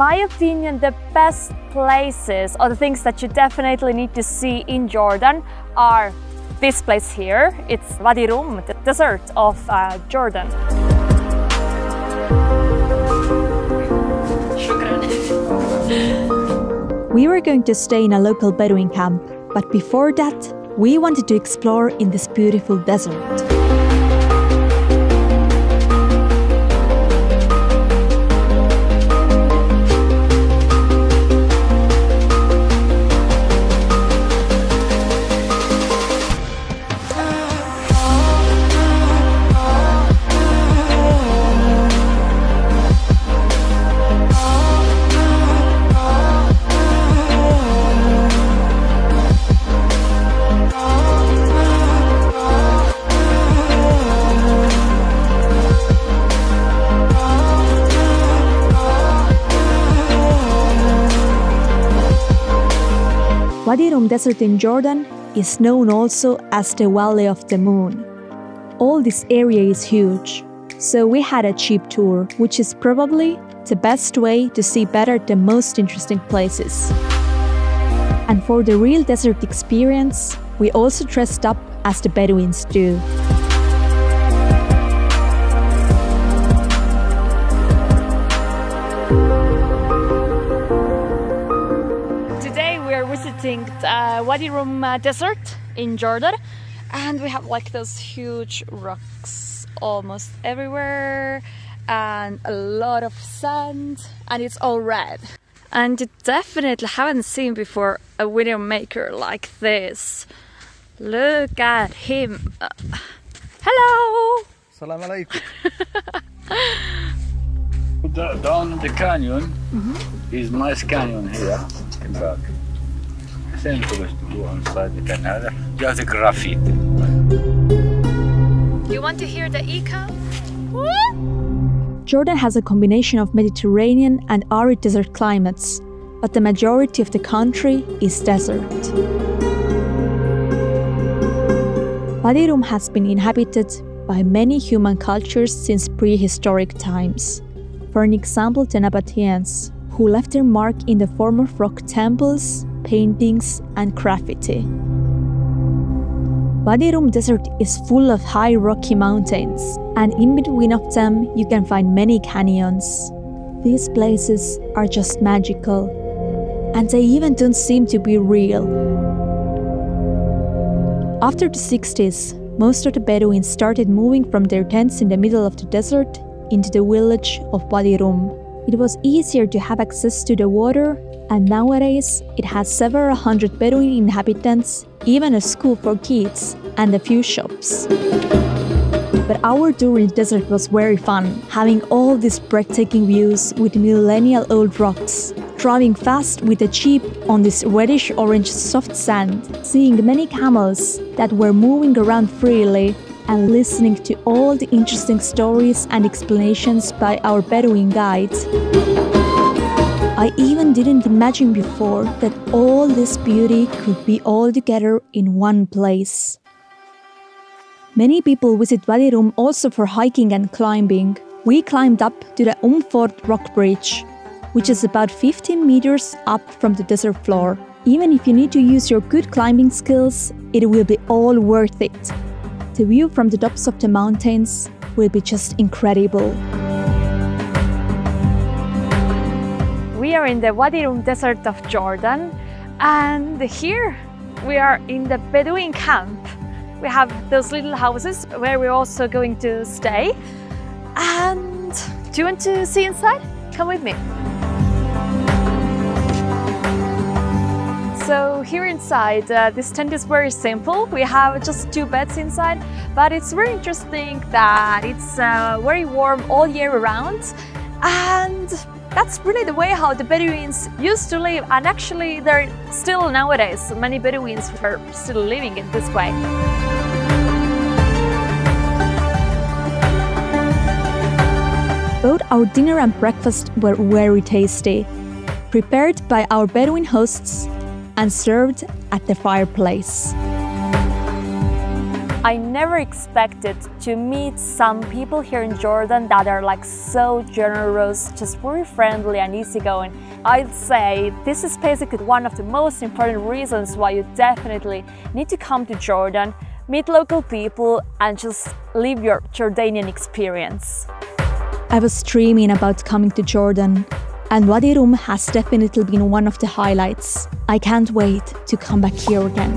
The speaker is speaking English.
my opinion, the best places or the things that you definitely need to see in Jordan are this place here. It's Wadi Rum, the desert of Jordan. We were going to stay in a local Bedouin camp, but before that, we wanted to explore in this beautiful desert. Wadi Rum Desert in Jordan is known also as the Valley of the Moon. All this area is huge, so we had a cheap tour, which is probably the best way to see better the most interesting places. And for the real desert experience, we also dressed up as the Bedouins do. Visiting Wadi Rum desert in Jordan, and we have like those huge rocks almost everywhere and a lot of sand, and it's all red. And you definitely haven't seen before a video maker like this. Look at him. Hello! Salam alaikum. Down the canyon is nice canyon here in back. Same to go inside the canal. Just graffiti. You want to hear the echo? Jordan has a combination of Mediterranean and arid desert climates, but the majority of the country is desert. Wadi Rum has been inhabited by many human cultures since prehistoric times. For an example, the Nabateans, who left their mark in the form of rock temples, paintings and graffiti. Wadi Rum Desert is full of high rocky mountains, and in between of them you can find many canyons. These places are just magical, and they even don't seem to be real. After the 60s, most of the Bedouins started moving from their tents in the middle of the desert into the village of Wadi Rum. It was easier to have access to the water, and nowadays it has several hundred Bedouin inhabitants, even a school for kids, and a few shops. But our tour in the desert was very fun, having all these breathtaking views with millennial-old rocks, driving fast with a jeep on this reddish-orange soft sand, seeing many camels that were moving around freely, and listening to all the interesting stories and explanations by our Bedouin guides. I even didn't imagine before that all this beauty could be all together in one place. Many people visit Wadi Rum also for hiking and climbing. We climbed up to the Fort rock bridge, which is about 15 meters up from the desert floor. Even if you need to use your good climbing skills, it will be all worth it. The view from the tops of the mountains will be just incredible. We are in the Wadi Rum desert of Jordan, and here we are in the Bedouin camp. We have those little houses where we're also going to stay. And do you want to see inside? Come with me. So here inside, this tent is very simple. We have just 2 beds inside, but it's very interesting that it's very warm all year round. And that's really the way how the Bedouins used to live, and actually they're still nowadays. Many Bedouins are still living in this way. Both our dinner and breakfast were very tasty, prepared by our Bedouin hosts and served at the fireplace. I never expected to meet some people here in Jordan that are like so generous, just very friendly and easygoing. I'd say this is basically one of the most important reasons why you definitely need to come to Jordan, meet local people and just live your Jordanian experience. I was dreaming about coming to Jordan, and Wadi Rum has definitely been one of the highlights. I can't wait to come back here again.